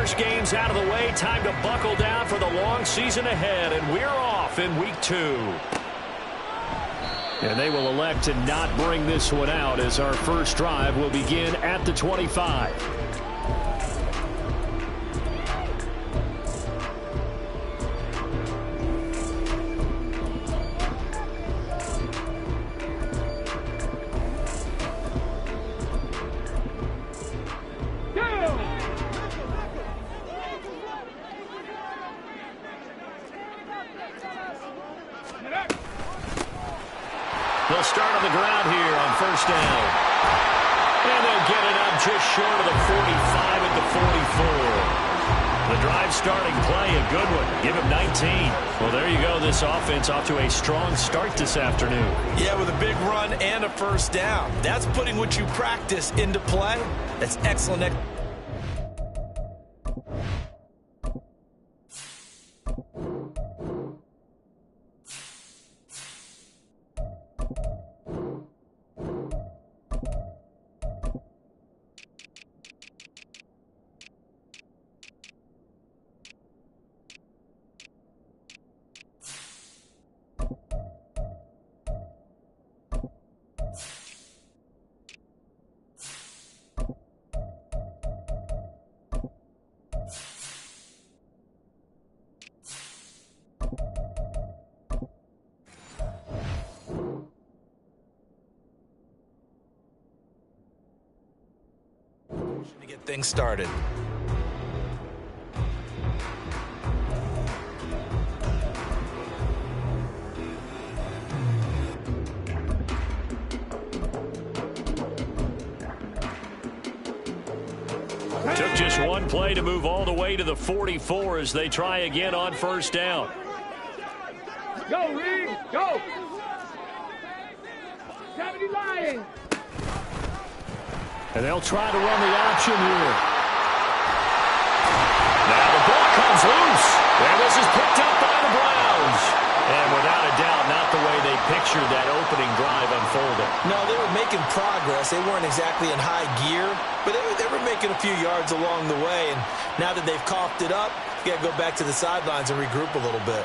first game's out of the way. Time to buckle down for the long season ahead, and we're off in week 2. And they will elect to not bring this one out as our first drive will begin at the 25. They'll start on the ground here on first down. And they'll get it up just short of the 45 at the 44. The drive starting play, a good one. Give him 19. Well, there you go. This offense off to a strong start this afternoon. Yeah, with a big run and a first down. That's putting what you practice into play. That's excellent. To get things started. Took just one play to move all the way to the 44 as they try again on first down. Go, Reed, go! 70 Lions! And they'll try to run the option here. Now the ball comes loose. And this is picked up by the Browns. And without a doubt, not the way they pictured that opening drive unfolding. No, they were making progress. They weren't exactly in high gear, but they were making a few yards along the way. And now that they've coughed it up, you got to go back to the sidelines and regroup a little bit.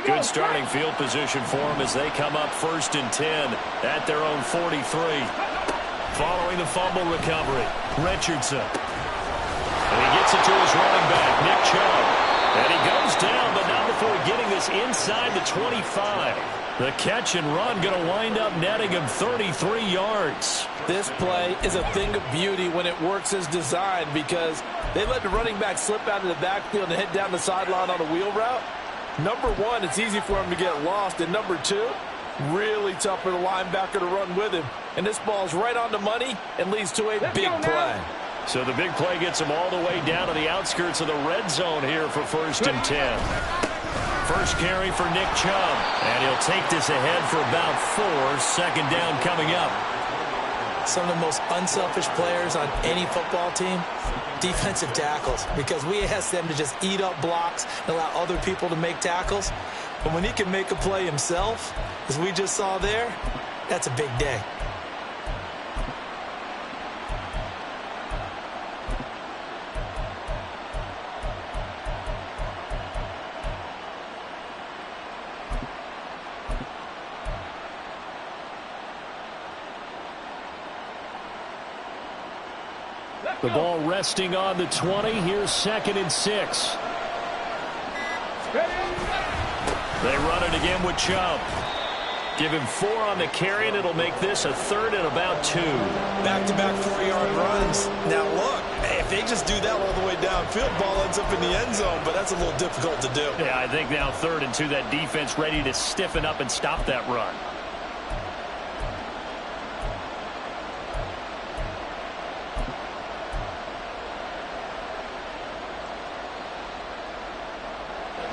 Good starting field position for them as they come up 1st and 10 at their own 43. Following the fumble recovery, Richardson. And he gets it to his running back, Nick Chubb. And he goes down, but not before getting this inside the 25. The catch and run going to wind up netting him 33 yards. This play is a thing of beauty when it works as designed because they let the running back slip out of the backfield and head down the sideline on a wheel route. Number one, it's easy for him to get lost. And number two, really tough for the linebacker to run with him. And this ball's right on the money and leads to a big play. So the big play gets him all the way down to the outskirts of the red zone here for 1st and 10. First carry for Nick Chubb. And he'll take this ahead for about 4. 2nd down coming up. Some of the most unselfish players on any football team, defensive tackles, because we ask them to just eat up blocks and allow other people to make tackles. But when he can make a play himself, as we just saw there, that's a big day. The ball resting on the 20. Here's 2nd and 6. They run it again with Chubb. Give him 4 on the carry, and it'll make this a 3rd and about 2. Back-to-back 4-yard runs. Now, look, if they just do that all the way downfield, ball ends up in the end zone, but that's a little difficult to do. Yeah, I think now 3rd and 2, that defense ready to stiffen up and stop that run.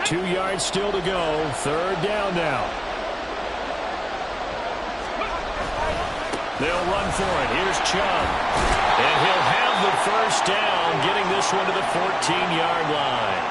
Two yards still to go. 3rd down now. They'll run for it. Here's Chubb. And he'll have the 1st down, getting this one to the 14-yard line.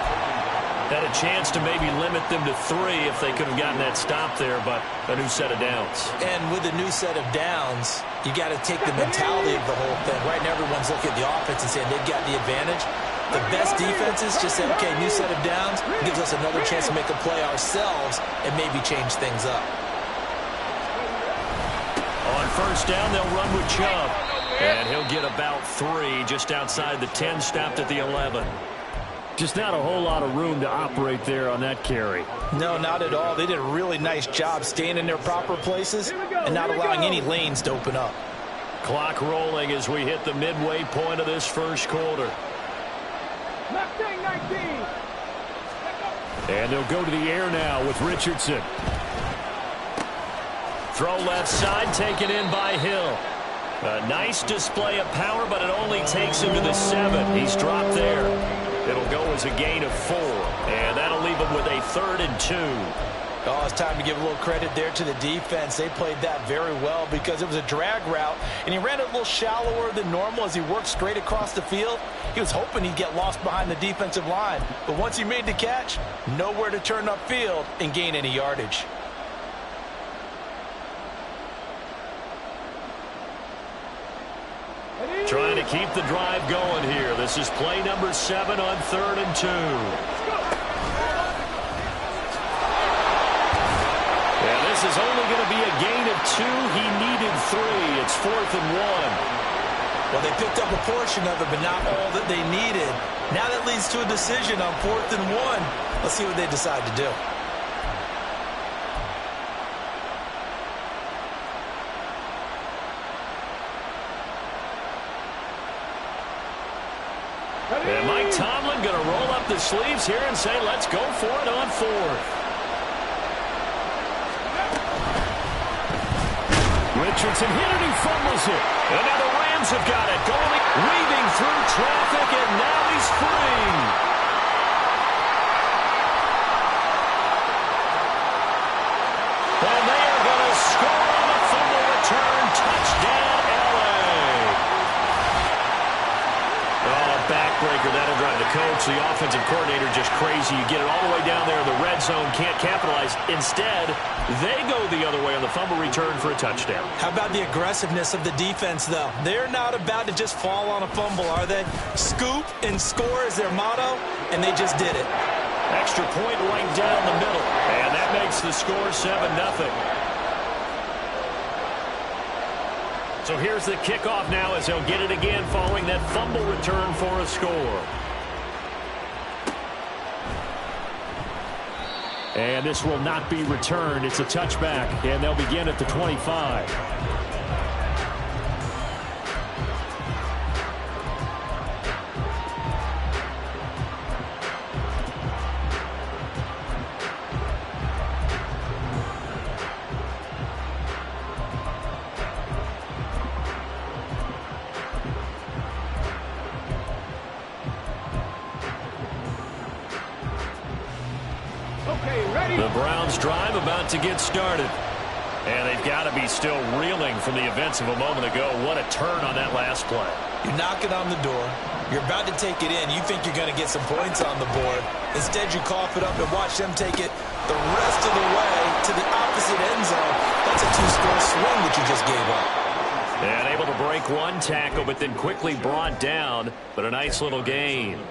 Had a chance to maybe limit them to 3 if they could have gotten that stop there, but a new set of downs. And with a new set of downs, you got to take the mentality of the whole thing. Right now, everyone's looking at the offense and saying they've got the advantage. The best defenses just say, okay, new set of downs, gives us another chance to make a play ourselves and maybe change things up. On first down, they'll run with Chubb. And he'll get about 3 just outside the 10, stopped at the 11. Just not a whole lot of room to operate there on that carry. No, not at all. They did a really nice job staying in their proper places and not allowing any lanes to open up. Clock rolling as we hit the midway point of this first quarter. And they'll go to the air now with Richardson. Throw left side, taken in by Hill. A nice display of power, but it only takes him to the 7. He's dropped there. It'll go as a gain of 4, and that'll leave him with a 3rd and 2. Oh, it's time to give a little credit there to the defense. They played that very well because it was a drag route, and he ran it a little shallower than normal as he worked straight across the field. He was hoping he'd get lost behind the defensive line, but once he made the catch, nowhere to turn upfield and gain any yardage. Trying to keep the drive going here. This is play number 7 on 3rd and 2. And this is only going to be a gain of 2. He needed 3. It's 4th and 1. Well, they picked up a portion of it, but not all that they needed. Now that leads to a decision on 4th and 1. Let's see what they decide to do. And Mike Tomlin going to roll up the sleeves here and say, let's go for it on 4th. Richardson hit it, he fumbles it. And now the Rams have got it. Going, weaving through traffic, and now he's free. And they are going to score on a fumble return. Touchdown, L.A. Backbreaker, that'll drive the coach, the offensive coordinator, just crazy. You get it all the way down there in the red zone, can't capitalize. Instead, they go the other way on the fumble return for a touchdown. How about the aggressiveness of the defense, though? They're not about to just fall on a fumble, are they? Scoop and score is their motto, and they just did it. Extra point right down the middle, and that makes the score 7-0. So here's the kickoff now as they'll get it again following that fumble return for a score. And this will not be returned. It's a touchback, and they'll begin at the 25. The Browns drive about to get started. And they've got to be still reeling from the events of a moment ago. What a turn on that last play. You're knocking on the door. You're about to take it in. You think you're going to get some points on the board. Instead, you cough it up and watch them take it the rest of the way to the opposite end zone. That's a 2-score swing that you just gave up. And able to break one tackle, but then quickly brought down. But a nice little gain.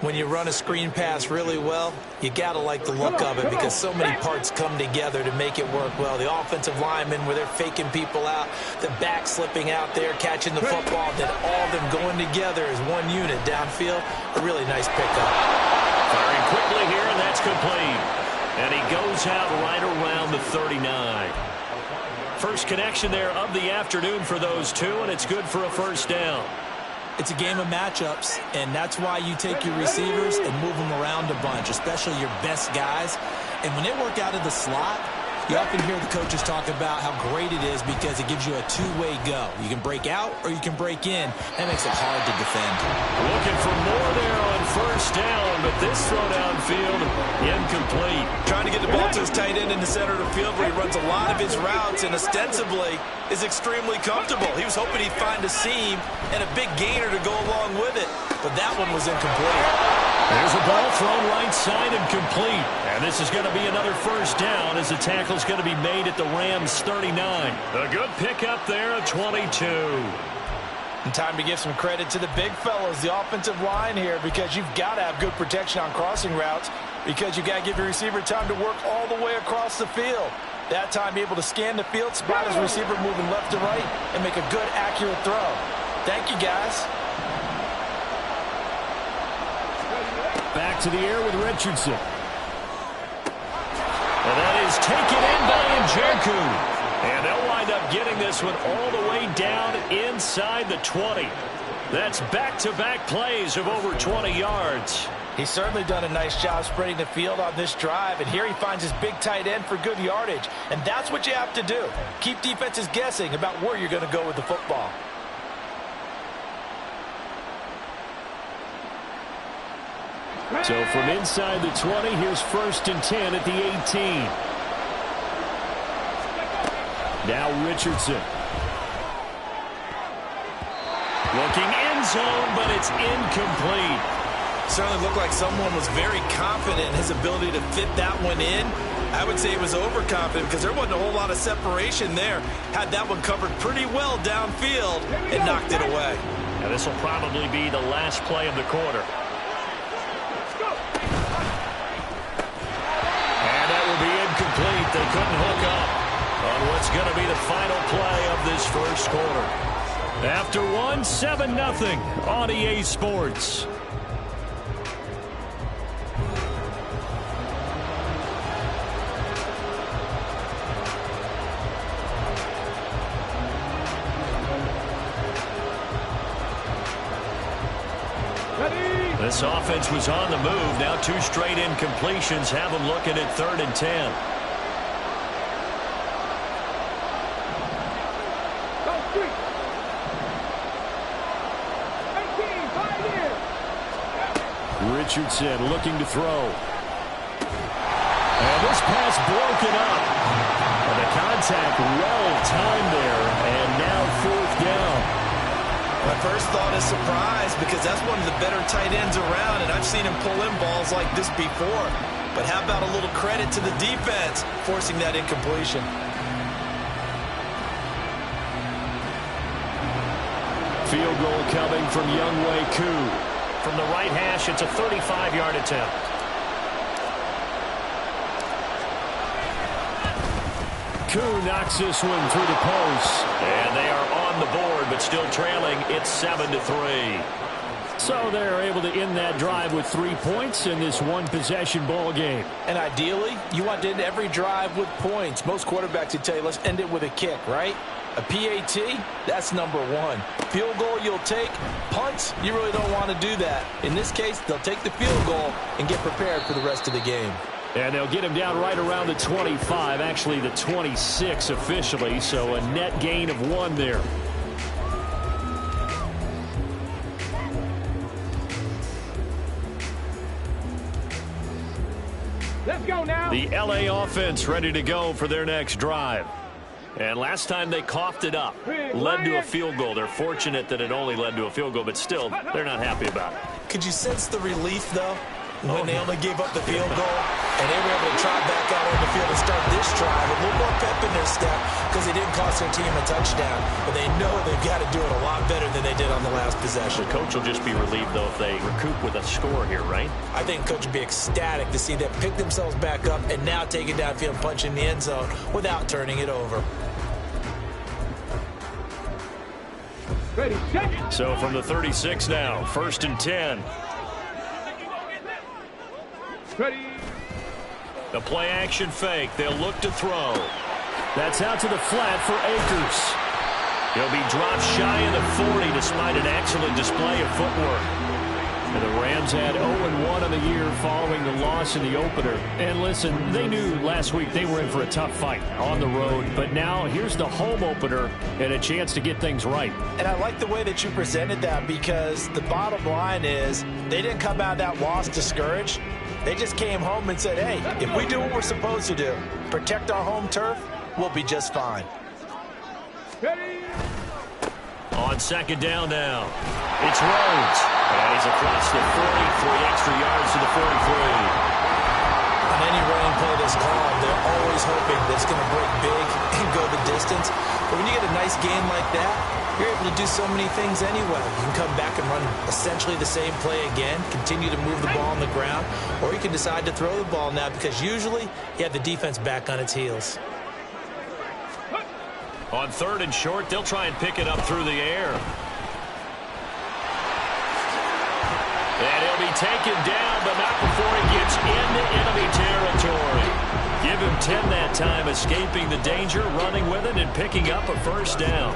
When you run a screen pass really well, you got to like the look of it because so many parts come together to make it work well. The offensive linemen, where they're faking people out, the back slipping out there, catching the football, then all of them going together as one unit downfield. A really nice pickup. Firing quickly here, and that's complete. And he goes out right around the 39. First connection there of the afternoon for those two, and it's good for a first down. It's a game of matchups, and that's why you take your receivers and move them around a bunch, especially your best guys. And when they work out of the slot, you often hear the coaches talk about how great it is because it gives you a two-way go. You can break out or you can break in. That makes it hard to defend. Looking for more there on first down, but this throw downfield incomplete. Trying to get the ball to his tight end in the center of the field where he runs a lot of his routes and ostensibly is extremely comfortable. He was hoping he'd find a seam and a big gainer to go along with it. but that one was incomplete. There's a ball thrown right side and complete. And this is going to be another first down as the tackle is going to be made at the Rams' 39. A good pickup there at 22. And time to give some credit to the big fellas, the offensive line here, because you've got to have good protection on crossing routes, because you've got to give your receiver time to work all the way across the field. That time, be able to scan the field, spot his receiver moving left to right, and make a good, accurate throw. Thank you, guys. Back to the air with Richardson. And that is taken in by Njoku. And they'll wind up getting this one all the way down inside the 20. That's back-to-back plays of over 20 yards. He's certainly done a nice job spreading the field on this drive, and here he finds his big tight end for good yardage. And that's what you have to do. Keep defenses guessing about where you're going to go with the football. So from inside the 20, here's 1st and 10 at the 18. Now Richardson. Looking end zone, but it's incomplete. Certainly looked like someone was very confident in his ability to fit that one in. I would say it was overconfident because there wasn't a whole lot of separation there. Had that one covered pretty well downfield and knocked it away. Now this will probably be the last play of the quarter. And that will be incomplete. They couldn't hook up on what's going to be the final play of this first quarter. After one, 7-0 on EA Sports. This offense was on the move. Now 2 straight incompletions have them looking at 3rd and 10. Richardson looking to throw. And this pass broken up. And the contact well timed there. And now 4th down. My first thought is surprise because that's one of the better tight ends around, and I've seen him pull in balls like this before. But how about a little credit to the defense forcing that incompletion? Field goal coming from Younghoe Koo. From the right hash, it's a 35-yard attempt. Koo knocks this one through the post. And they are on the board, but still trailing. It's 7-3. So they're able to end that drive with 3 points in this one-possession ball game. And ideally, you want to end every drive with points. Most quarterbacks would tell you, let's end it with a kick, right? A PAT, that's number 1. Field goal you'll take. Punts, you really don't want to do that. In this case, they'll take the field goal and get prepared for the rest of the game. And they'll get him down right around the 25, actually the 26 officially, so a net gain of 1 there. Let's go now. The LA offense ready to go for their next drive. And last time they coughed it up, led to a field goal. They're fortunate that it only led to a field goal, but still, they're not happy about it. Could you sense the relief, though, when they only gave up the field goal and they were able to trot back out on the field and start this drive with a little more pep in their step because they didn't cost their team a touchdown, but they know they've got to do it a lot better than they did on the last possession. The coach will just be relieved, though, if they recoup with a score here, right? I think coach would be ecstatic to see them pick themselves back up and now take it downfield and punch in the end zone without turning it over. Ready, set. So from the 36 now, 1st and 10. Ready. The play action fake. They'll look to throw. That's out to the flat for Akers. He'll be dropped shy of the 40 despite an excellent display of footwork. And the Rams had 0-1 on the year following the loss in the opener. And listen, they knew last week they were in for a tough fight on the road. But now here's the home opener and a chance to get things right. And I like the way that you presented that because the bottom line is they didn't come out of that loss discouraged. They just came home and said, hey, if we do what we're supposed to do, protect our home turf, we'll be just fine. Ready. On 2nd down now, it's Rhodes. And He's across the 40, 3 extra yards to the 43. On any running play that's called, they're always hoping that it's going to break big and go the distance. But when you get a nice gain like that, you're able to do so many things anyway. You can come back and run essentially the same play again, continue to move the ball on the ground, or you can decide to throw the ball now because usually you have the defense back on its heels. On 3rd and short, they'll try and pick it up through the air. And he'll be taken down, but not before he gets into enemy territory. Give him 10 that time, escaping the danger, running with it, and picking up a first down.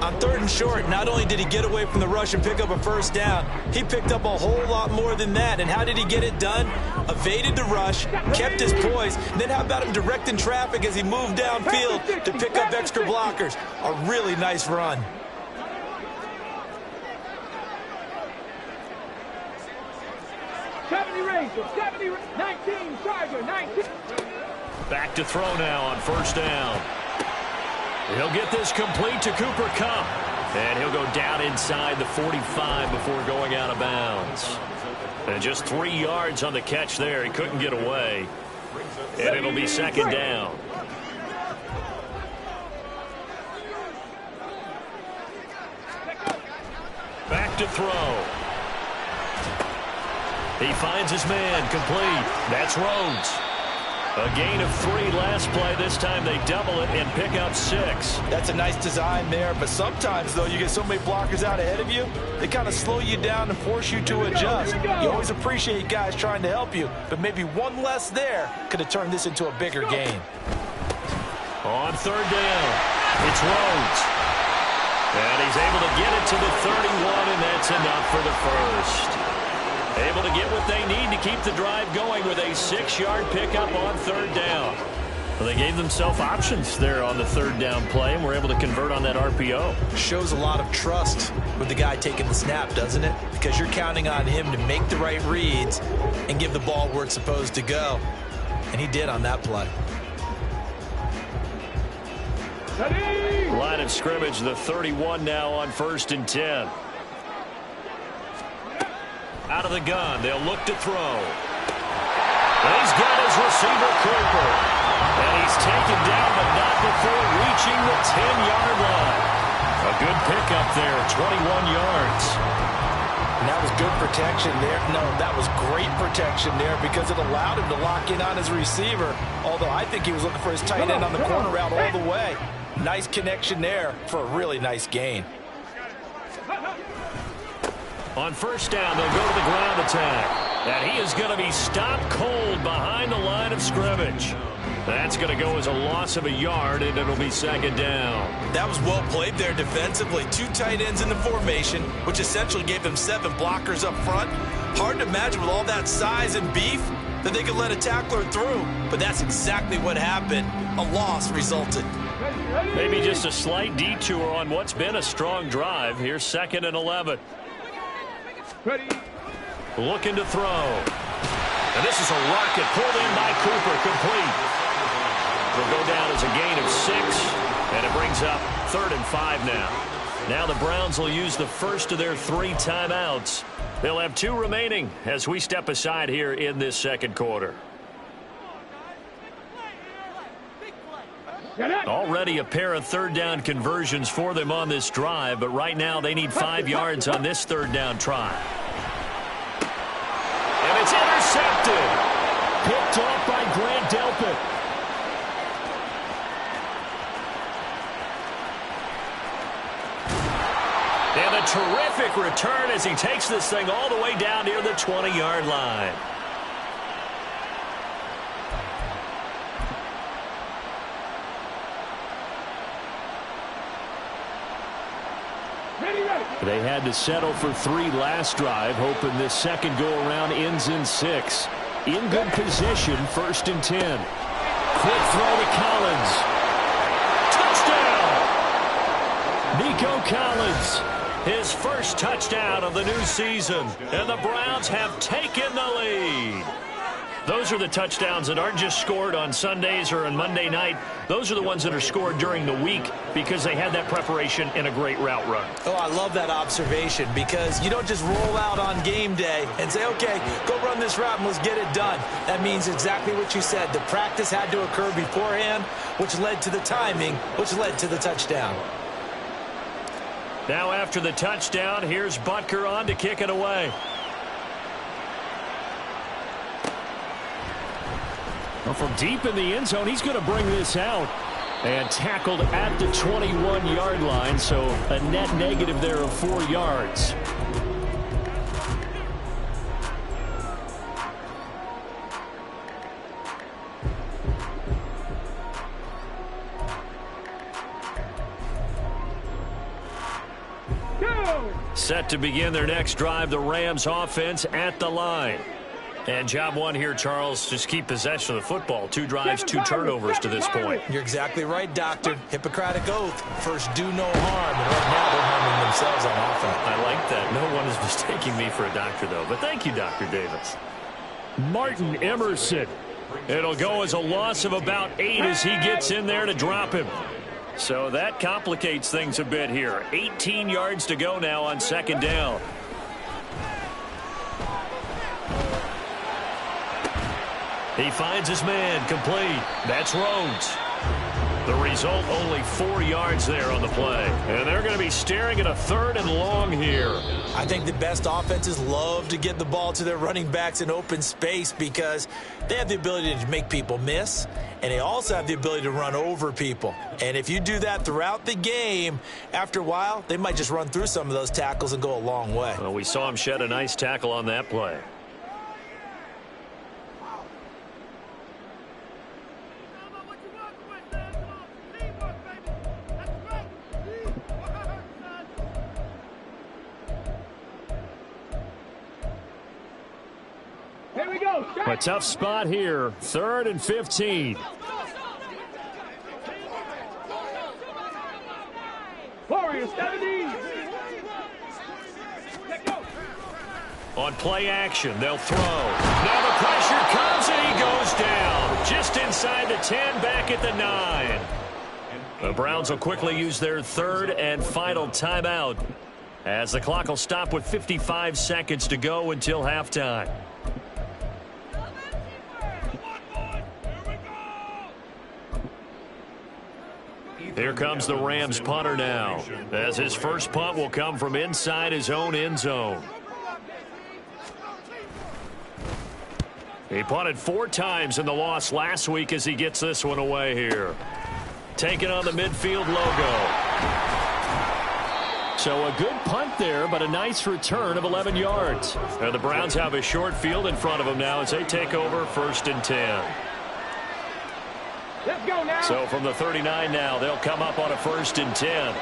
On 3rd and short, not only did he get away from the rush and pick up a first down, he picked up a whole lot more than that. And how did he get it done? Evaded the rush, kept his poise, and then how about him directing traffic as he moved downfield to pick up extra blockers? A really nice run. Back to throw now on first down. He'll get this complete to Cooper Kupp. And he'll go down inside the 45 before going out of bounds. And just 3 yards on the catch there. He couldn't get away. And it'll be second down. Back to throw. He finds his man, complete. That's Rhodes. A gain of 3 last play. This time they double it and pick up 6. That's a nice design there, but sometimes, though, you get so many blockers out ahead of you, they kind of slow you down and force you to adjust. You always appreciate guys trying to help you, but maybe one less there could have turned this into a bigger gain. On 3rd down, it's Rhodes. And he's able to get it to the 31, and that's enough for the first. Able to get what they need to keep the drive going with a 6-yard pickup on 3rd down. Well, they gave themselves options there on the 3rd down play, and were able to convert on that RPO. Shows a lot of trust with the guy taking the snap, doesn't it? Because you're counting on him to make the right reads and give the ball where it's supposed to go. And he did on that play. Line of scrimmage, the 31 now on 1st and 10. Out of the gun, they'll look to throw. And he's got his receiver, Cooper. And he's taken down, but not before reaching the 10-yard line. A good pickup there, 21 yards. And that was good protection there. No, that was great protection there because it allowed him to lock in on his receiver. Although I think he was looking for his tight end on the corner route all the way. Nice connection there for a really nice gain. On 1st down, they'll go to the ground attack. And he is going to be stopped cold behind the line of scrimmage. That's going to go as a loss of a yard, and it'll be 2nd down. That was well played there defensively. 2 tight ends in the formation, which essentially gave them 7 blockers up front. Hard to imagine with all that size and beef that they could let a tackler through. But that's exactly what happened. A loss resulted. Maybe just a slight detour on what's been a strong drive. Here's 2nd and 11. Ready. Looking to throw. And this is a rocket pulled in by Cooper, complete. Will go down as a gain of 6, and it brings up 3rd and 5 now. Now the Browns will use the first of their 3 timeouts. They'll have 2 remaining as we step aside here in this 2nd quarter. Already a pair of 3rd down conversions for them on this drive, but right now they need 5 yards on this 3rd down try. And it's intercepted. Picked off by Grant Delpit. And a terrific return as he takes this thing all the way down near the 20-yard line. They had to settle for 3 last drive, hoping this second go-around ends in 6. In good position, 1st and 10. Quick throw to Collins. Touchdown! Nico Collins, his first touchdown of the new season. And the Browns have taken the lead. Those are the touchdowns that aren't just scored on Sundays or on Monday night. Those are the ones that are scored during the week because they had that preparation and a great route run. Oh, I love that observation because you don't just roll out on game day and say, okay, go run this route and let's get it done. That means exactly what you said. The practice had to occur beforehand, which led to the timing, which led to the touchdown. Now after the touchdown, here's Butker on to kick it away. Well, from deep in the end zone, he's going to bring this out. And tackled at the 21-yard line, so a net negative there of 4 yards. Set to begin their next drive, the Rams offense at the line. And job one here, Charles, just keep possession of the football. 2 drives, 2 turnovers to this point. You're exactly right, Doctor. Hippocratic oath. First, do no harm. And right now, they're harming themselves on offense. I like that. No one is mistaking me for a doctor, though. But thank you, Dr. Davis. Martin Emerson. It'll go as a loss of about 8 as he gets in there to drop him. So that complicates things a bit here. 18 yards to go now on second down. He finds his man, complete. That's Rhodes. The result, only 4 yards there on the play. And they're going to be staring at a 3rd and long here. I think the best offenses love to get the ball to their running backs in open space because they have the ability to make people miss, and they also have the ability to run over people. And if you do that throughout the game, after a while, they might just run through some of those tackles and go a long way. Well, we saw him shed a nice tackle on that play. A tough spot here. 3rd and 15. Warriors 70. On play action, they'll throw. Now the pressure comes and he goes down. Just inside the 10, back at the 9. The Browns will quickly use their 3rd and final timeout as the clock will stop with 55 seconds to go until halftime. Here comes the Rams punter now, as his first punt will come from inside his own end zone. He punted 4 times in the loss last week as he gets this one away here. Taking on the midfield logo. So a good punt there, but a nice return of 11 yards. And the Browns have a short field in front of them now as they take over 1st and 10. Let's go now. So from the 39 now, they'll come up on a 1st and 10.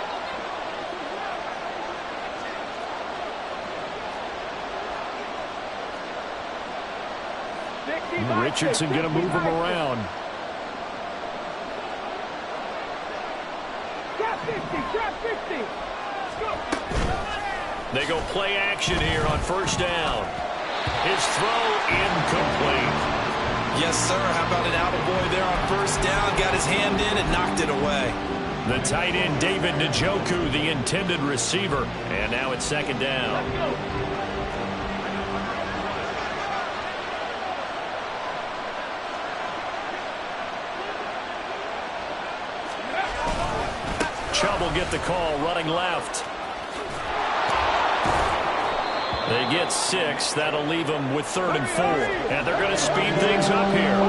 Richardson going to move him around. Trap 50. They go play action here on 1st down. His throw incomplete. Yes, sir. How about an attaboy there on 1st down? Got his hand in and knocked it away. The tight end, David Njoku, the intended receiver. And now it's 2nd down. Chubb will get the call, running left. They get 6. That'll leave them with 3rd and 4. And they're going to speed things up here.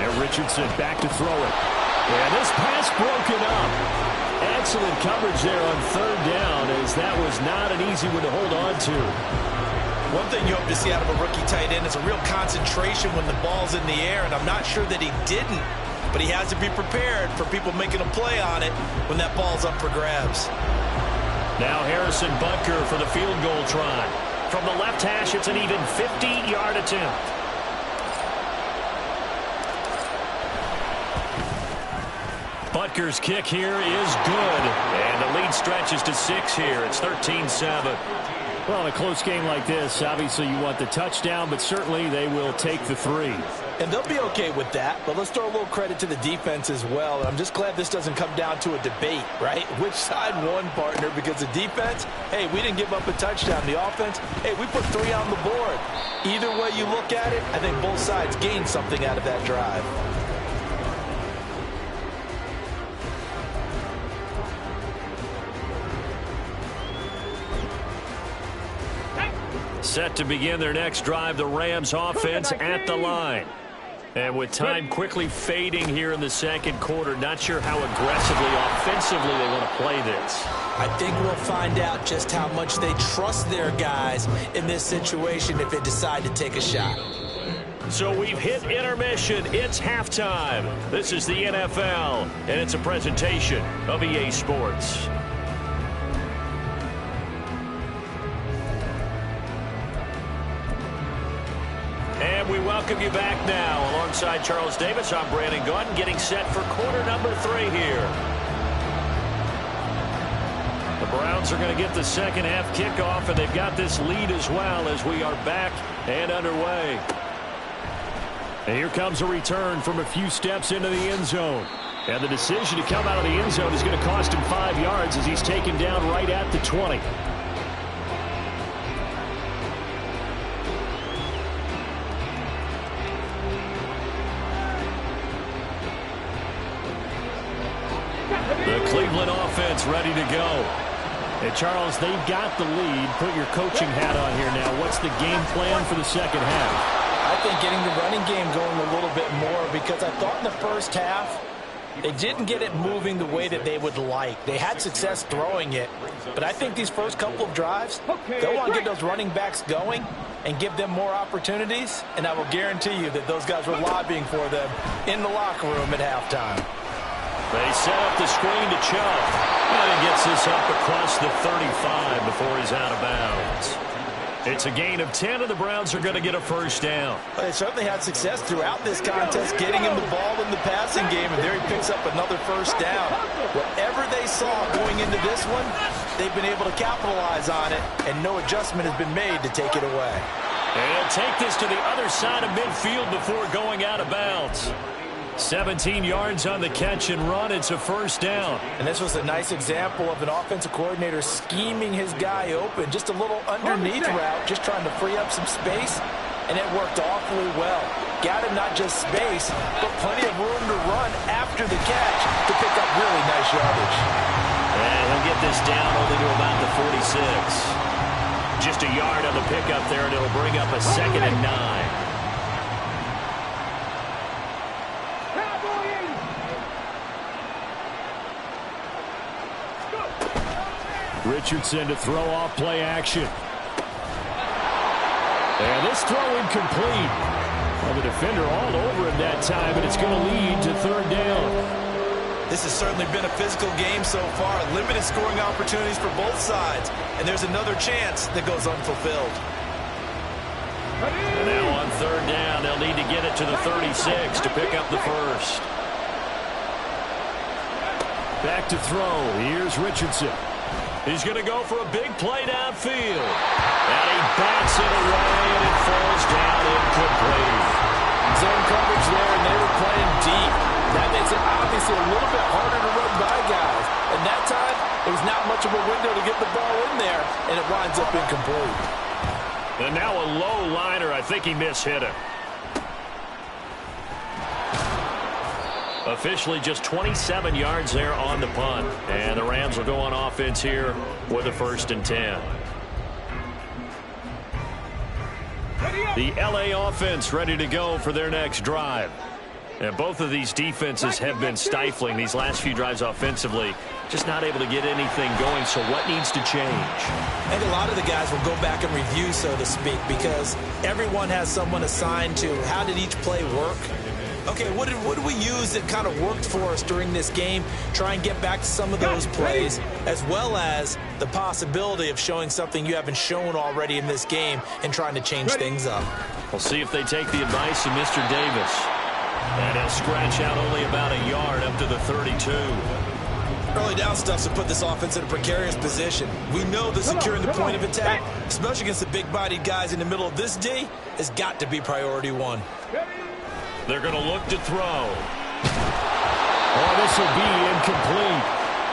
And Richardson back to throw it. And this pass broken up. Excellent coverage there on 3rd down, as that was not an easy one to hold on to. One thing you hope to see out of a rookie tight end is a real concentration when the ball's in the air, and I'm not sure that he didn't. But he has to be prepared for people making a play on it when that ball's up for grabs. Now Harrison Butker for the field goal try. From the left hash, it's an even 50-yard attempt. Butker's kick here is good. And the lead stretches to 6 here. It's 13-7. Well, in a close game like this, obviously you want the touchdown, but certainly they will take the 3. And they'll be okay with that, but let's throw a little credit to the defense as well. I'm just glad this doesn't come down to a debate, right? Which side won, partner? Because the defense, hey, we didn't give up a touchdown. The offense, hey, we put 3 on the board. Either way you look at it, I think both sides gained something out of that drive. Set to begin their next drive, the Rams offense at the line. And with time quickly fading here in the second quarter, not sure how aggressively, offensively they want to play this. I think we'll find out just how much they trust their guys in this situation if they decide to take a shot. So we've hit intermission. It's halftime. This is the NFL, and it's a presentation of EA Sports. And we welcome you back now. Alongside Charles Davis, I'm Brandon Gaudin, getting set for quarter number 3 here. The Browns are going to get the second half kickoff, and they've got this lead as well as we are back and underway. And here comes a return from a few steps into the end zone. And the decision to come out of the end zone is going to cost him 5 yards as he's taken down right at the 20. The Cleveland offense ready to go. And Charles, they've got the lead. Put your coaching hat on here now. What's the game plan for the second half? I think getting the running game going a little bit more, because I thought in the first half they didn't get it moving the way that they would like. They had success throwing it, but I think these first couple of drives, they'll want to get those running backs going and give them more opportunities, and I will guarantee you that those guys were lobbying for them in the locker room at halftime. They set up the screen to Chubb. And he gets this up across the 35 before he's out of bounds. It's a gain of 10, and the Browns are going to get a first down. They certainly had success throughout this contest, getting him the ball in the passing game, and there he picks up another first down. Whatever they saw going into this one, they've been able to capitalize on it, and no adjustment has been made to take it away. And take this to the other side of midfield before going out of bounds. 17 yards on the catch and run. It's a first down. And this was a nice example of an offensive coordinator scheming his guy open. Just a little underneath route, just trying to free up some space, and it worked awfully well. Got him not just space, but plenty of room to run after the catch to pick up really nice yardage. And he'll get this down only to about the 46. Just a yard on the pickup there, and it'll bring up a 2nd and 9. Richardson to throw off play action. And this throw incomplete. Well, the defender all over him that time, but it's going to lead to 3rd down. This has certainly been a physical game so far. Limited scoring opportunities for both sides. And there's another chance that goes unfulfilled. And now on 3rd down, they'll need to get it to the 36 to pick up the first. Back to throw. Here's Richardson. He's going to go for a big play downfield. And he bats it away, and it falls down incomplete. Zone coverage there, and they were playing deep. That makes it obviously a little bit harder to run by guys. And that time, there was not much of a window to get the ball in there, and it winds up incomplete. And now a low liner. I think he mishit it. Officially just 27 yards there on the punt. And the Rams will go on offense here with a 1st and 10. The LA offense ready to go for their next drive. And both of these defenses have been stifling these last few drives offensively. Just not able to get anything going. So what needs to change? I think a lot of the guys will go back and review, so to speak, because everyone has someone assigned to how did each play work. Okay, what did we use that kind of worked for us during this game? Try and get back to some of those plays, as well as the possibility of showing something you haven't shown already in this game and trying to change things up. We'll see if they take the advice of Mr. Davis. And he'll scratch out only about a yard up to the 32. Early down stuff's to put this offense in a precarious position. We know that securing the point of attack, especially against the big-bodied guys in the middle of this D, has got to be priority one. They're going to look to throw. Oh, this will be incomplete.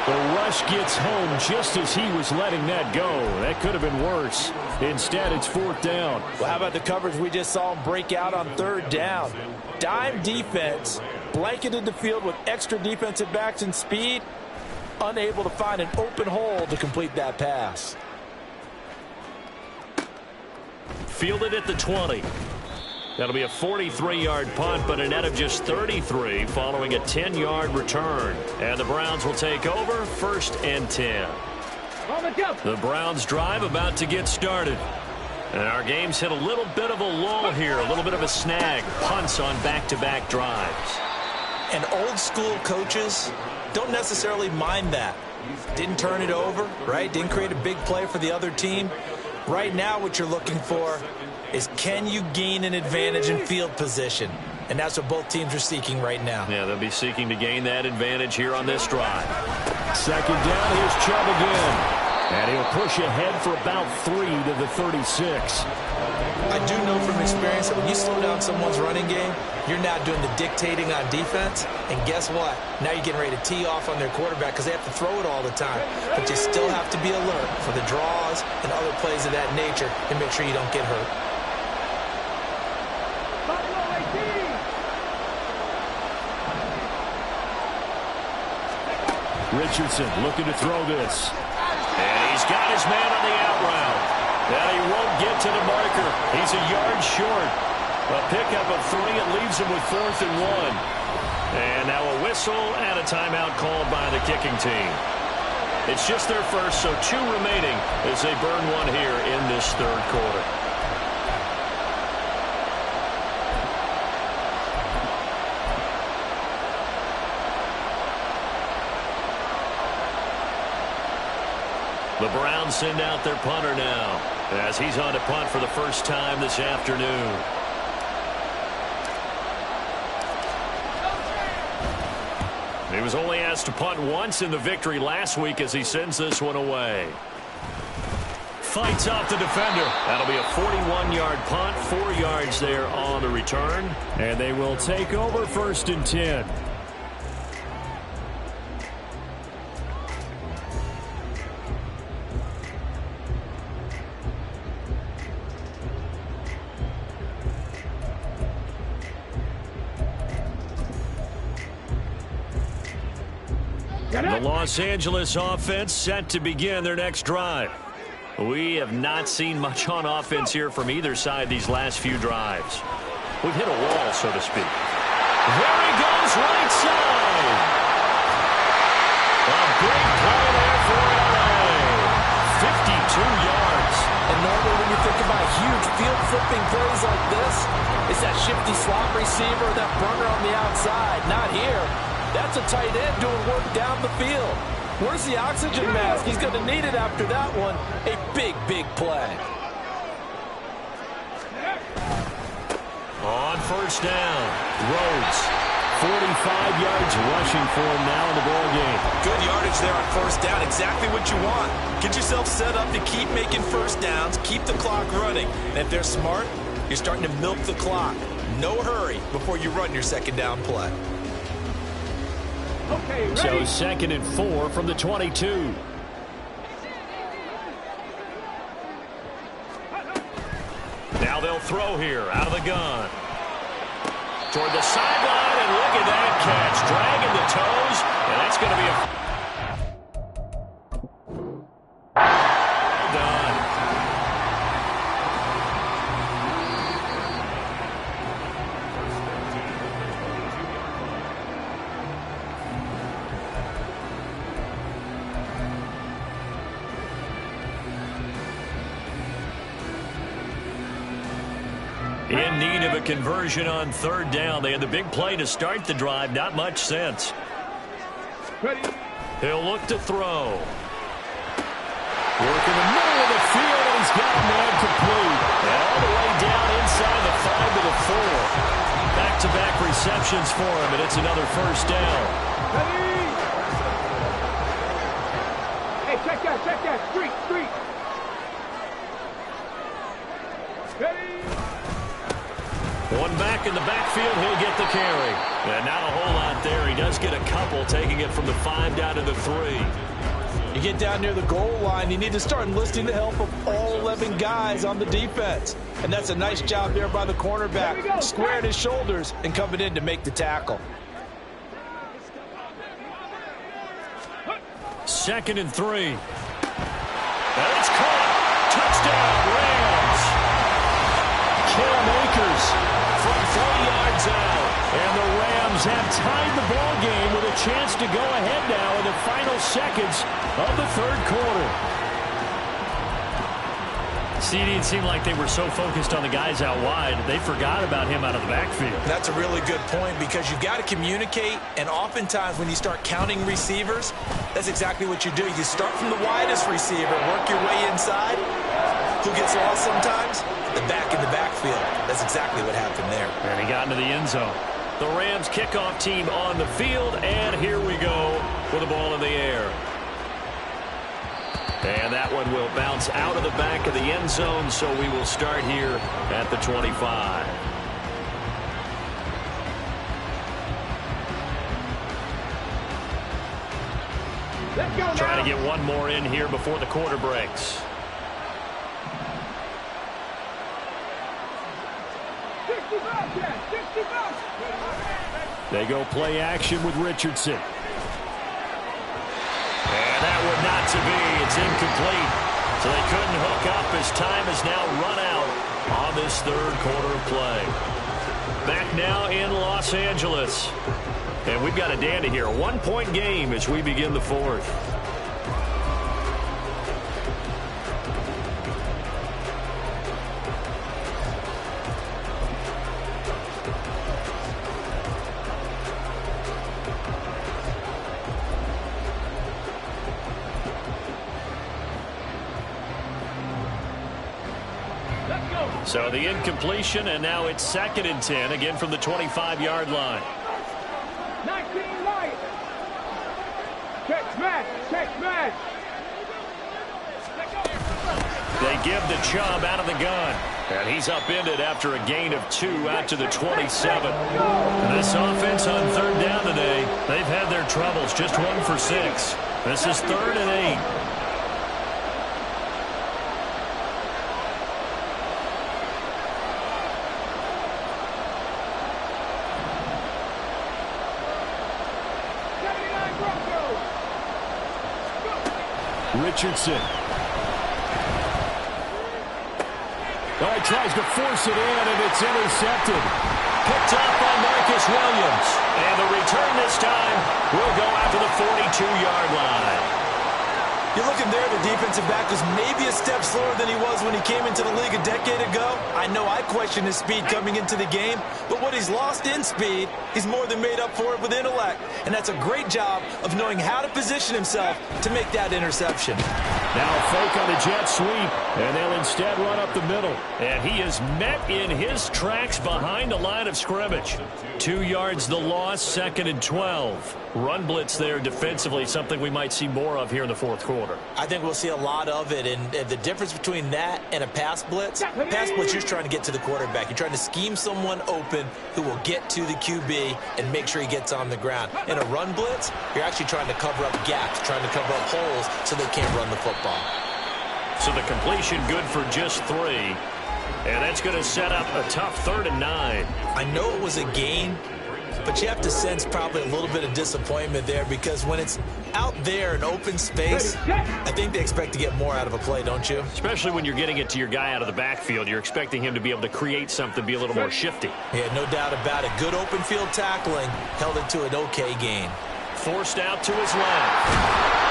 The rush gets home just as he was letting that go. That could have been worse. Instead, it's 4th down. Well, how about the coverage we just saw him break out on 3rd down? Dime defense, blanketed the field with extra defensive backs and speed, unable to find an open hole to complete that pass. Fielded at the 20. That'll be a 43-yard punt, but a net of just 33 following a 10-yard return. And the Browns will take over 1st and 10. The Browns drive about to get started. And our game's hit a little bit of a lull here, a little bit of a snag. Punts on back-to-back drives. And old-school coaches don't necessarily mind that. Didn't turn it over, right? Didn't create a big play for the other team. Right now what you're looking for is, can you gain an advantage in field position? And that's what both teams are seeking right now. Yeah, they'll be seeking to gain that advantage here on this drive. 2nd down, here's Chubb again. And he'll push ahead for about 3 to the 36. I do know from experience that when you slow down someone's running game, you're not doing the dictating on defense. And guess what? Now you're getting ready to tee off on their quarterback because they have to throw it all the time. But you still have to be alert for the draws and other plays of that nature and make sure you don't get hurt. Richardson looking to throw this. And he's got his man on the out route. And he won't get to the marker. He's a yard short. A pickup of 3. It leaves him with 4th and 1. And now a whistle and a timeout called by the kicking team. It's just their first, so 2 remaining as they burn 1 here in this 3rd quarter. The Browns send out their punter now as he's on to punt for the first time this afternoon. He was only asked to punt once in the victory last week as he sends this one away. Fights off the defender. That'll be a 41-yard punt, 4 yards there on the return. And they will take over 1st and 10. The Los Angeles offense set to begin their next drive. We have not seen much on offense here from either side these last few drives. We've hit a wall, so to speak. There he goes, right side. A big play there for LA. 52 yards. And normally when you think about huge field-flipping plays like this, it's that shifty slot receiver, that burner on the outside. Not here. That's a tight end doing work down the field. Where's the oxygen mask? He's going to need it after that one. A big, big play. On 1st down, Rhodes. 45 yards rushing for him now in the ball game. Good yardage there on 1st down. Exactly what you want. Get yourself set up to keep making 1st downs, keep the clock running. And if they're smart, you're starting to milk the clock. No hurry before you run your 2nd down play. Okay, So ready? 2nd and 4 from the 22. Now they'll throw here out of the gun. Toward the sideline, and look at that catch. Dragging the toes, and that's going to be a... In need of a conversion on 3rd down. They had the big play to start the drive. Not much sense. Ready? He'll look to throw. Work in the middle of the field, and he's got a man complete. And all the way down inside the 5 to the 4. Back-to-back receptions for him, and it's another 1st down. Ready? check that. Street. Ready? One back in the backfield, he'll get the carry. And not a whole lot there. He does get a couple, taking it from the 5 down to the 3. You get down near the goal line, you need to start enlisting the help of all 11 guys on the defense. And that's a nice job there by the cornerback, squaring his shoulders and coming in to make the tackle. 2nd and 3. And it's caught. Touchdown, Rams. Cam Akers from 4 yards out. And the Rams have tied the ball game with a chance to go ahead now in the final seconds of the 3rd quarter. CD, it seemed like they were so focused on the guys out wide, they forgot about him out of the backfield. That's a really good point because you've got to communicate, and oftentimes when you start counting receivers, that's exactly what you do. You start from the widest receiver, work your way inside. Who gets lost sometimes? The back in the backfield. That's exactly what happened there. And he got into the end zone. The Rams kickoff team on the field, and here we go with the ball in the air. And that one will bounce out of the back of the end zone, so we will start here at the 25. Let's go now. Trying to get one more in here before the quarter breaks. 65. They go play action with Richardson. And that would not to be. It's incomplete. So they couldn't hook up as time has now run out on this 3rd quarter of play. Back now in Los Angeles. And we've got a dandy here. A 1-point game as we begin the 4th. So the incompletion, and now it's 2nd and 10, again from the 25-yard line. 19 light. Check smash. They give the Chubb out of the gun. And he's upended after a gain of 2 out to the 27. This offense on 3rd down today, they've had their troubles, just 1 for 6. This is 3rd and 8. Richardson. Well, he tries to force it in, and it's intercepted. Picked up by Marcus Williams. And the return this time will go out to the 42-yard line. You're looking there, the defensive back was maybe a step slower than he was when he came into the league a decade ago. I know I questioned his speed coming into the game, but what he's lost in speed, he's more than made up for it with intellect. And that's a great job of knowing how to position himself to make that interception. Now a fake on the jet sweep, and they'll instead run up the middle. And he is met in his tracks behind the line of scrimmage. 2 yards the loss, 2nd and 12. Run blitz there defensively, something we might see more of here in the 4th quarter. I think we'll see a lot of it, and the difference between that and a pass blitz, you're just trying to get to the quarterback. You're trying to scheme someone open who will get to the QB and make sure he gets on the ground. In a run blitz, you're actually trying to cover up gaps, trying to cover up holes so they can't run the football. So the completion good for just 3. And that's going to set up a tough 3rd and 9. I know it was a gain, but you have to sense probably a little bit of disappointment there because when it's out there in open space, I think they expect to get more out of a play, don't you? Especially when you're getting it to your guy out of the backfield. You're expecting him to be able to create something, be a little more shifty. Yeah, no doubt about it. Good open field tackling held it to an okay gain. Forced out to his left.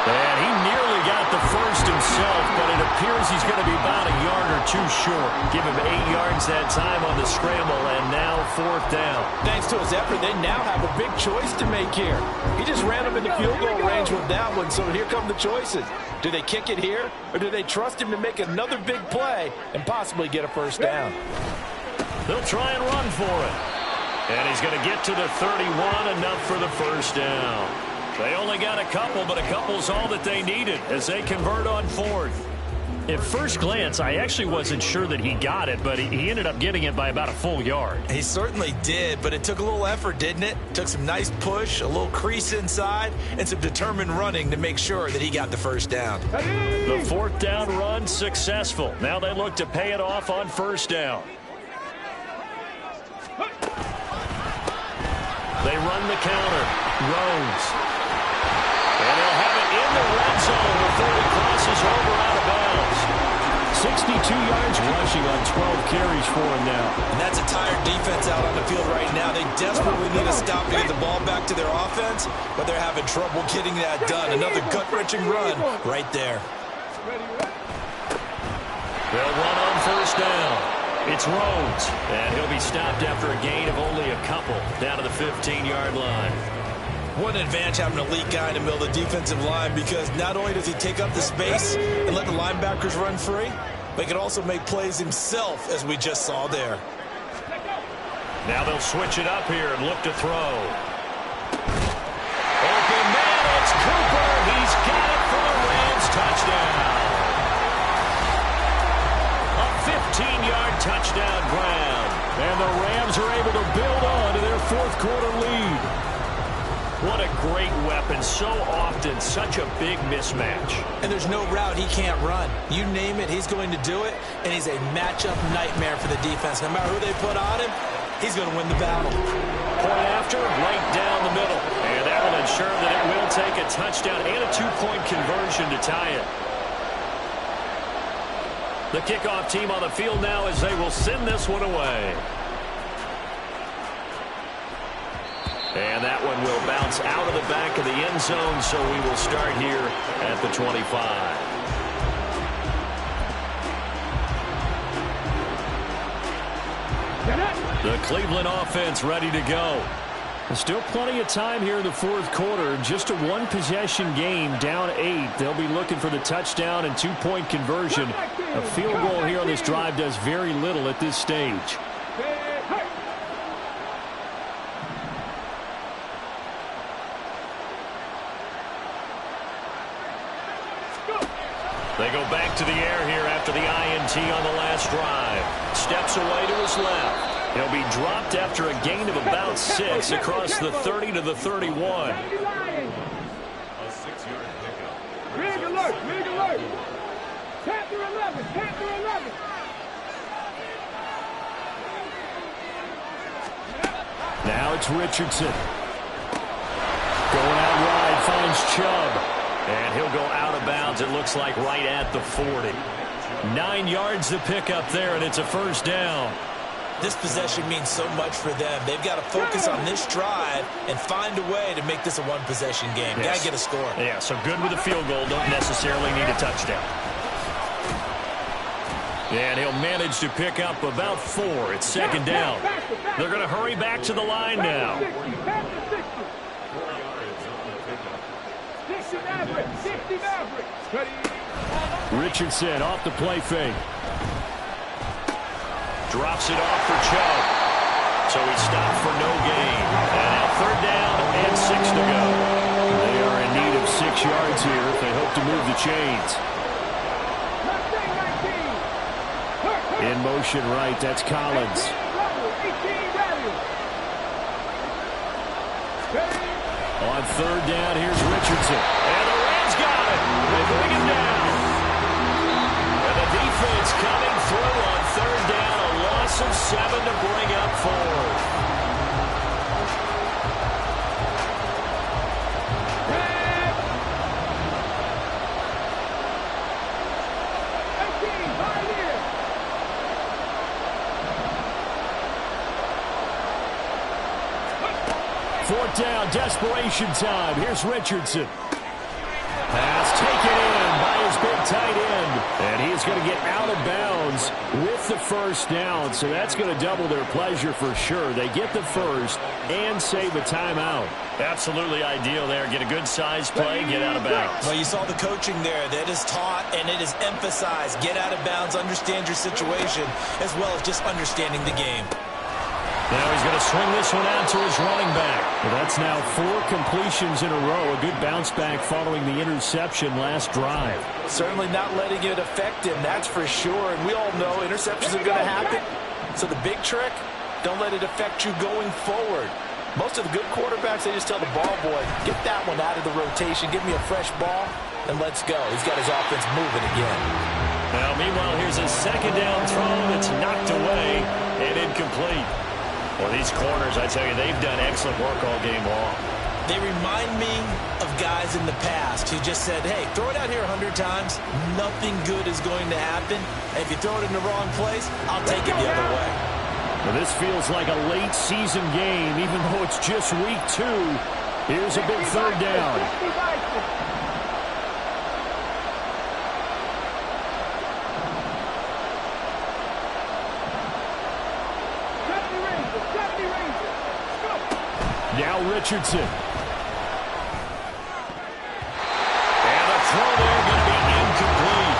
And he nearly got the first himself, but it appears he's going to be about a yard or 2 short. Give him 8 yards that time on the scramble, and now 4th down. Thanks to his effort, they now have a big choice to make here. He just ran them in the field goal range with that one, so here come the choices. Do they kick it here, or do they trust him to make another big play and possibly get a first down? They'll try and run for it. And he's going to get to the 31, enough for the first down. They only got a couple, but a couple's all that they needed as they convert on fourth. At first glance, I actually wasn't sure that he got it, but he ended up getting it by about a full yard. He certainly did, but it took a little effort, didn't it? Took some nice push, a little crease inside, and some determined running to make sure that he got the first down. The fourth down run successful. Now they look to pay it off on first down. They run the counter. Rhodes. And they'll have it in the red zone before he crosses over out of bounds. 62 yards rushing on 12 carries for him now. And that's a tired defense out on the field right now. They desperately need a stop to get the ball back to their offense, but they're having trouble getting that done. Another gut-wrenching run right there. They'll run on first down. It's Rhodes, and he'll be stopped after a gain of only a couple down to the 15-yard line. What an advantage having an elite guy in the middle of the defensive line, because not only does he take up the space and let the linebackers run free, but he can also make plays himself, as we just saw there. Now they'll switch it up here and look to throw. Open man, it's Cooper. He's got it for the Rams touchdown. A 15-yard touchdown grab. And the Rams are able to build on to their fourth quarter lead. What a great weapon. So often, such a big mismatch. And there's no route he can't run. You name it, he's going to do it, and he's a matchup nightmare for the defense. No matter who they put on him, he's going to win the battle. Point after, right down the middle. And that will ensure that it will take a touchdown and a two-point conversion to tie it. The kickoff team on the field now as they will send this one away. And that one will bounce out of the back of the end zone, so we will start here at the 25. The Cleveland offense ready to go. There's still plenty of time here in the fourth quarter. Just a one-possession game, down 8. They'll be looking for the touchdown and two-point conversion. A field goal here on this drive does very little at this stage. They go back to the air here after the INT on the last drive. Steps away to his left. He'll be dropped after a gain of about 6 across the 30 to the 31. A 6-yard pickup. Big alert, big alert. Panther 11, Panther 11. Now it's Richardson. Going out wide, finds Chubb. And he'll go out of bounds, it looks like, right at the 40. 9 yards to pick up there, and it's a first down. This possession means so much for them. They've got to focus on this drive and find a way to make this a one-possession game. Yes. Got to get a score. Yeah, so good with a field goal. Don't necessarily need a touchdown. And he'll manage to pick up about 4. It's second down. They're going to hurry back to the line now. Richardson off the play fake. Drops it off for Chubb. So he stopped for no gain. And now third down and 6 to go. They are in need of 6 yards here if they hope to move the chains. In motion right, that's Collins. On third down, here's Richardson. And the Rams got it. They bring him down. And the defense coming through on third down. A loss of 7 to bring up fourth. Fourth down, desperation time. Here's Richardson. Pass taken in by his big tight end. And he's going to get out of bounds with the first down. So that's going to double their pleasure for sure. They get the first and save a timeout. Absolutely ideal there. Get a good size play, get out of bounds. Well, you saw the coaching there. That is taught and it is emphasized. Get out of bounds, understand your situation, as well as just understanding the game. Now he's going to swing this one out to his running back. Well, that's now 4 completions in a row. A good bounce back following the interception last drive. Certainly not letting it affect him, that's for sure. And we all know interceptions are going to happen. So the big trick, don't let it affect you going forward. Most of the good quarterbacks, they just tell the ball boy, get that one out of the rotation, give me a fresh ball, and let's go. He's got his offense moving again. Now, meanwhile, here's a second down throw that's knocked away and incomplete. Well, these corners, I tell you, they've done excellent work all game long. They remind me of guys in the past who just said, hey, throw it out here 100 times, nothing good is going to happen. And if you throw it in the wrong place, I'll take it the other way. Well, this feels like a late season game, even though it's just week 2. Here's a big third down. Now Richardson. And the throw there going to be incomplete.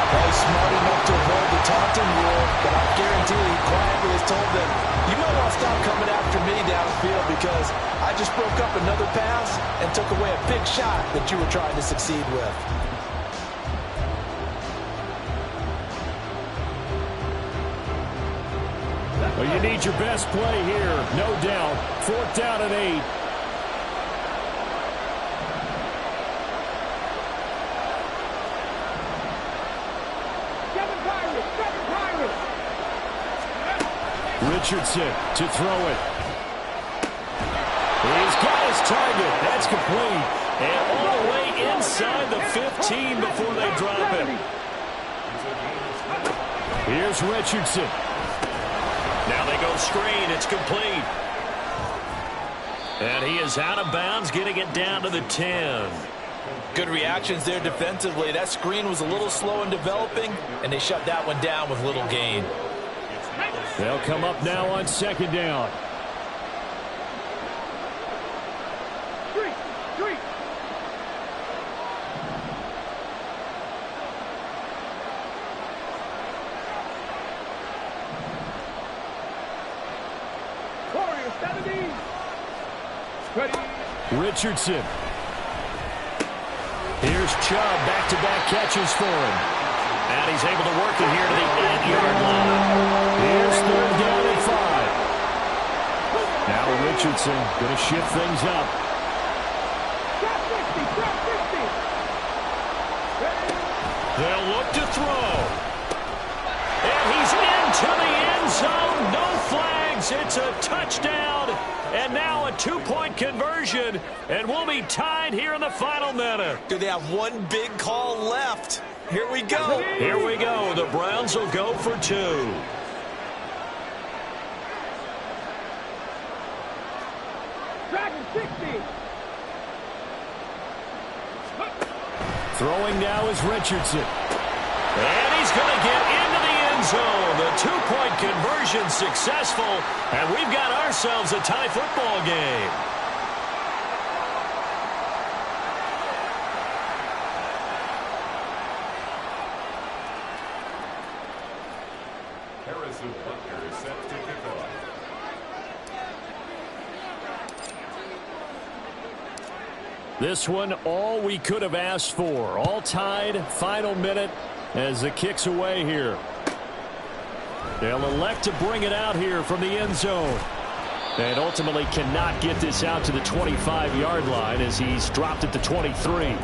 Probably smart enough to avoid the taunting rule, but I guarantee he quietly has told them, you might want to stop coming after me downfield because I just broke up another pass and took away a big shot that you were trying to succeed with. Well, you need your best play here, no doubt. 4th down and 8. Richardson to throw it. He's got his target. That's complete. And all the way inside the 15 before they drop it. Here's Richardson. Now they go screen. It's complete. And he is out of bounds, getting it down to the 10. Good reactions there defensively. That screen was a little slow in developing, and they shut that one down with little gain. They'll come up now on 2nd down. Richardson. Here's Chubb, back-to-back catches for him. And he's able to work it here to the 8-yard line. Here's 3rd down and 5. Now Richardson going to shift things up. They'll look to throw. And he's into the end zone. No flags. It's a touchdown. And now a 2-point conversion. And we'll be tied here in the final minute. Do they have one big call left? Here we go. Here we go. The Browns will go for 2. Dragon 60. Throwing now is Richardson. And he's going to get into the end zone. The 2-point conversion successful. And we've got ourselves a tie football game. Harrison Butker is set to kick off. This one, all we could have asked for. All tied, final minute as the kick's away here. They'll elect to bring it out here from the end zone. And ultimately cannot get this out to the 25-yard line as he's dropped at the 23.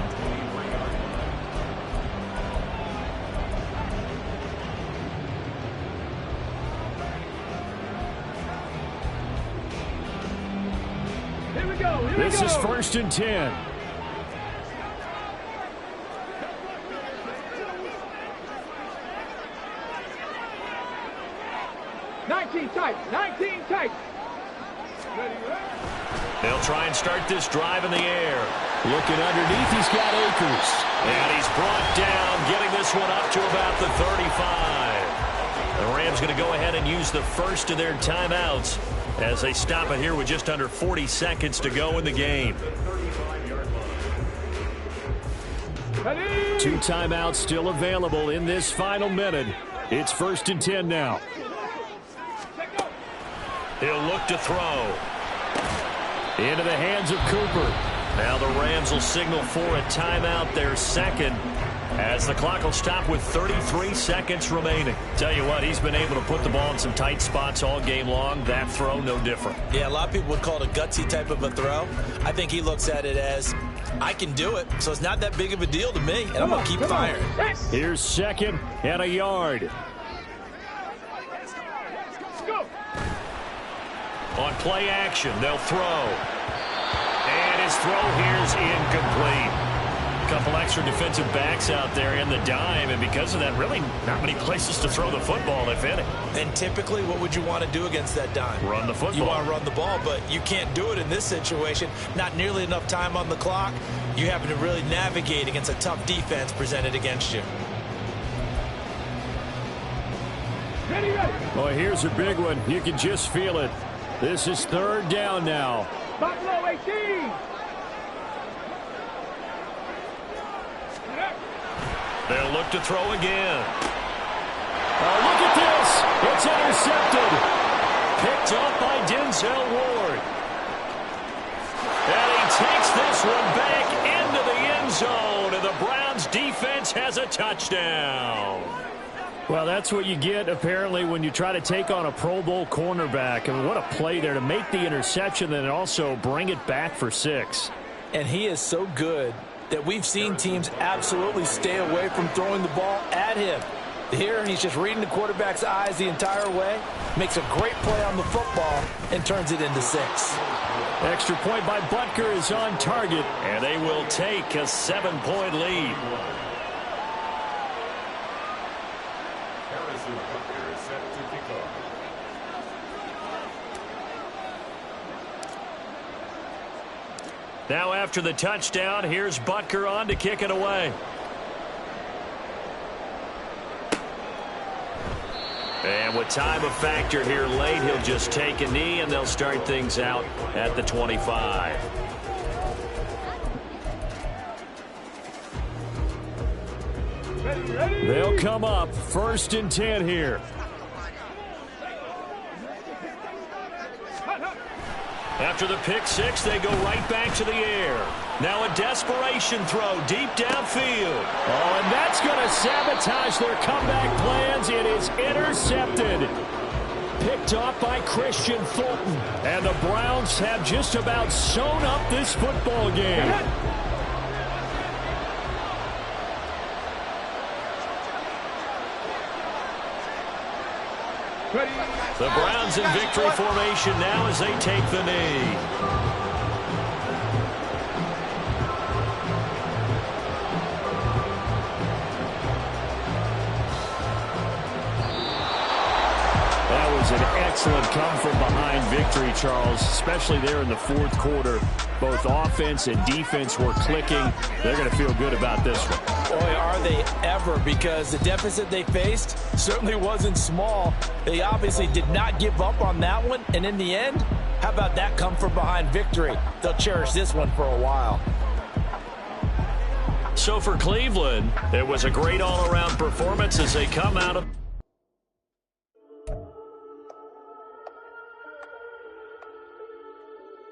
This is 1st and 10. They'll try and start this drive in the air. Looking underneath, he's got Akers. And he's brought down, getting this one up to about the 35. The Rams going to go ahead and use the first of their timeouts as they stop it here with just under 40 seconds to go in the game. 2 timeouts still available in this final minute. It's 1st and 10 now. He'll look to throw. Into the hands of Cooper. Now the Rams will signal for a timeout, their second, as the clock will stop with 33 seconds remaining. Tell you what, he's been able to put the ball in some tight spots all game long. That throw, no different. Yeah, a lot of people would call it a gutsy type of a throw. I think he looks at it as, I can do it, so it's not that big of a deal to me, and I'm going to keep firing. Here's second and a yard. On play action, they'll throw. And his throw here is incomplete. A couple extra defensive backs out there in the dime, and because of that, really not many places to throw the football, if any. And typically, what would you want to do against that dime? Run the football. You want to run the ball, but you can't do it in this situation. Not nearly enough time on the clock. You happen to really navigate against a tough defense presented against you. Well, here's a big one. You can just feel it. This is third down now. Buffalo 18. They'll look to throw again. Oh, look at this. It's intercepted. Picked up by Denzel Ward. And he takes this one back into the end zone, and the Browns defense has a touchdown. Well, that's what you get, apparently, when you try to take on a Pro Bowl cornerback. I mean, what a play there to make the interception and also bring it back for 6. And he is so good that we've seen teams absolutely stay away from throwing the ball at him. Here, he's just reading the quarterback's eyes the entire way, makes a great play on the football, and turns it into 6. Extra point by Butker is on target. And they will take a 7-point lead. Harrison Butker is set to kick off. Now after the touchdown, here's Butker on to kick it away. And with time a factor here late, he'll just take a knee, and they'll start things out at the 25. They'll come up 1st and 10 here. After the pick 6, they go right back to the air. Now a desperation throw deep downfield. Oh, and that's going to sabotage their comeback plans. It is intercepted. Picked off by Christian Fulton. And the Browns have just about sewn up this football game. The Browns in victory formation now as they take the knee. That was an excellent come-from-behind victory, Charles, especially there in the 4th quarter. Both offense and defense were clicking. They're going to feel good about this one. Boy, are they ever, because the deficit they faced certainly wasn't small. They obviously did not give up on that one, and in the end, how about that come-from-behind victory? They'll cherish this one for a while. So for Cleveland, it was a great all-around performance as they come out of